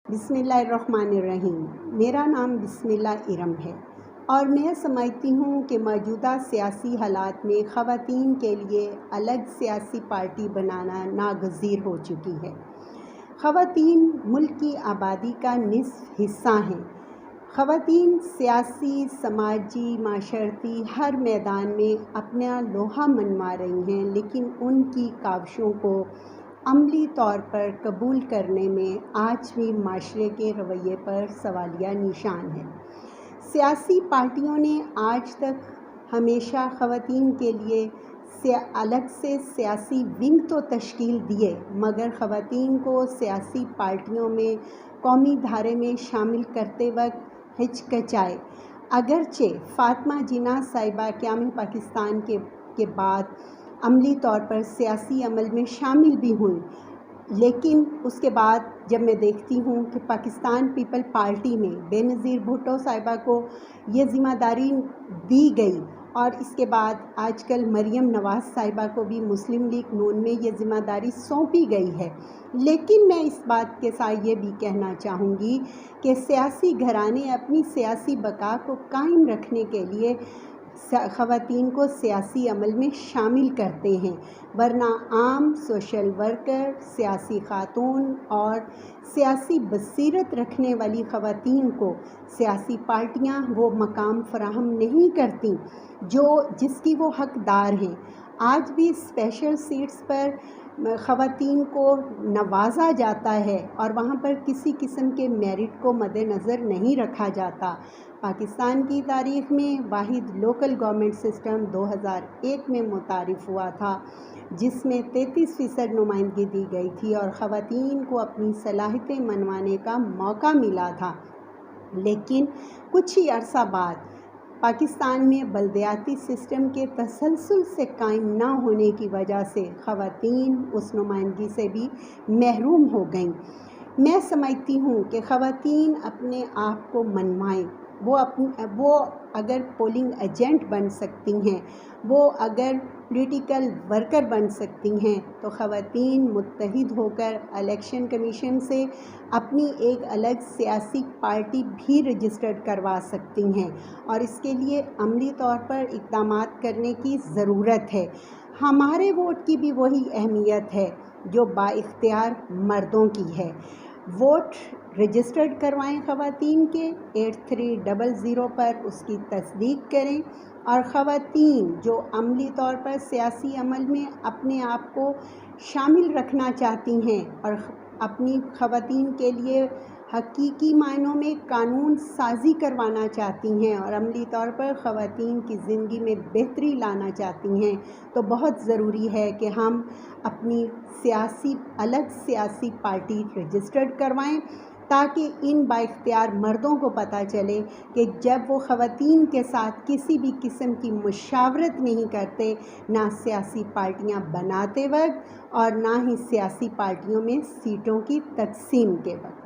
बिस्मिल्लाहिर्रहमानिर्रहीम। मेरा नाम बिस्मिल्ला इरम है और मैं समझती हूँ कि मौजूदा सियासी हालात में ख़वातीन के लिए अलग सियासी पार्टी बनाना नागज़ीर हो चुकी है। ख़वातीन मुल्क की आबादी का निस्फ़ हिस्सा हैं। ख़वातीन सियासी, समाजी, माशरती हर मैदान में अपना लोहा मनवा रही हैं, लेकिन उनकी काविशों को अमली तौर पर कबूल करने में आज भी माशरे के रवैये पर सवालिया निशान है। सियासी पार्टियों ने आज तक हमेशा ख़वातीन के लिए अलग से सियासी विंग तो तश्कील दिए, मगर ख़वातीन को सियासी पार्टियों में कौमी धारे में शामिल करते वक्त हिचकिचाए। अगरचे फ़ातिमा जिन्ना साहिबा क़याम पाकिस्तान के बाद अमली तौर पर सियासी अमल में शामिल भी हुई, लेकिन उसके बाद जब मैं देखती हूँ कि पाकिस्तान पीपल पार्टी में बेनज़ीर भुट्टो साहिबा को ये ज़िम्मेदारी दी गई और इसके बाद आजकल मरियम नवाज़ साहिबा को भी मुस्लिम लीग नून में ये ज़िम्मेदारी सौंपी गई है। लेकिन मैं इस बात के साथ ये भी कहना चाहूँगी कि सियासी घराने अपनी सियासी बका को कायम रखने के लिए ख़वातीन को सियासी अमल में शामिल करते हैं, वरना आम सोशल वर्कर, सियासी खातून और सियासी बसीरत रखने वाली ख़वातीन को सियासी पार्टियां वो मकाम फ़राहम नहीं करती जिसकी वो हकदार हैं। आज भी स्पेशल सीट्स पर ख़वातीन को नवाजा जाता है और वहाँ पर किसी किस्म के मेरिट को मद्देनज़र नहीं रखा जाता। पाकिस्तान की तारीख़ में वाहिद लोकल गवर्नमेंट सिस्टम 2001 में मुतारिफ़ हुआ था, जिसमें 33% नुमाइंदगी दी गई थी और ख़वातीन को अपनी सलाहियतें मनवाने का मौका मिला था। लेकिन कुछ ही अरसा बाद पाकिस्तान में बल्दियाती सिस्टम के तसलसल से कायम ना होने की वजह से ख़वातीन उस नुमाइंदगी से भी महरूम हो गईं। मैं समझती हूँ कि ख़वातीन अपने आप को मनवाएं। वो अगर पोलिंग एजेंट बन सकती हैं, वो अगर पॉलिटिकल वर्कर बन सकती हैं, तो ख़वातीन मुत्तहिद होकर इलेक्शन कमीशन से अपनी एक अलग सियासी पार्टी भी रजिस्टर्ड करवा सकती हैं और इसके लिए अमली तौर पर इक़दामात करने की ज़रूरत है। हमारे वोट की भी वही अहमियत है जो बाइख्तियार मर्दों की है। वोट रजिस्टर्ड करवाएं ख़वातीन के 8300 पर उसकी तस्दीक करें और ख़वातीन जो अमली तौर पर सियासी अमल में अपने आप को शामिल रखना चाहती हैं और अपनी ख़वातीन के लिए हकीकी मायनों में कानून साजी करवाना चाहती हैं और अमली तौर पर ख़वातीन की ज़िंदगी में बेहतरी लाना चाहती हैं, तो बहुत ज़रूरी है कि हम अपनी अलग सियासी पार्टी रजिस्टर्ड करवाएं, ताकि इन बाइख्तियार मर्दों को पता चले कि जब वो ख़वातीन के साथ किसी भी किस्म की मुशावरत नहीं करते, ना सियासी पार्टियां बनाते वक्त और ना ही सियासी पार्टियों में सीटों की तकसीम के वक्त।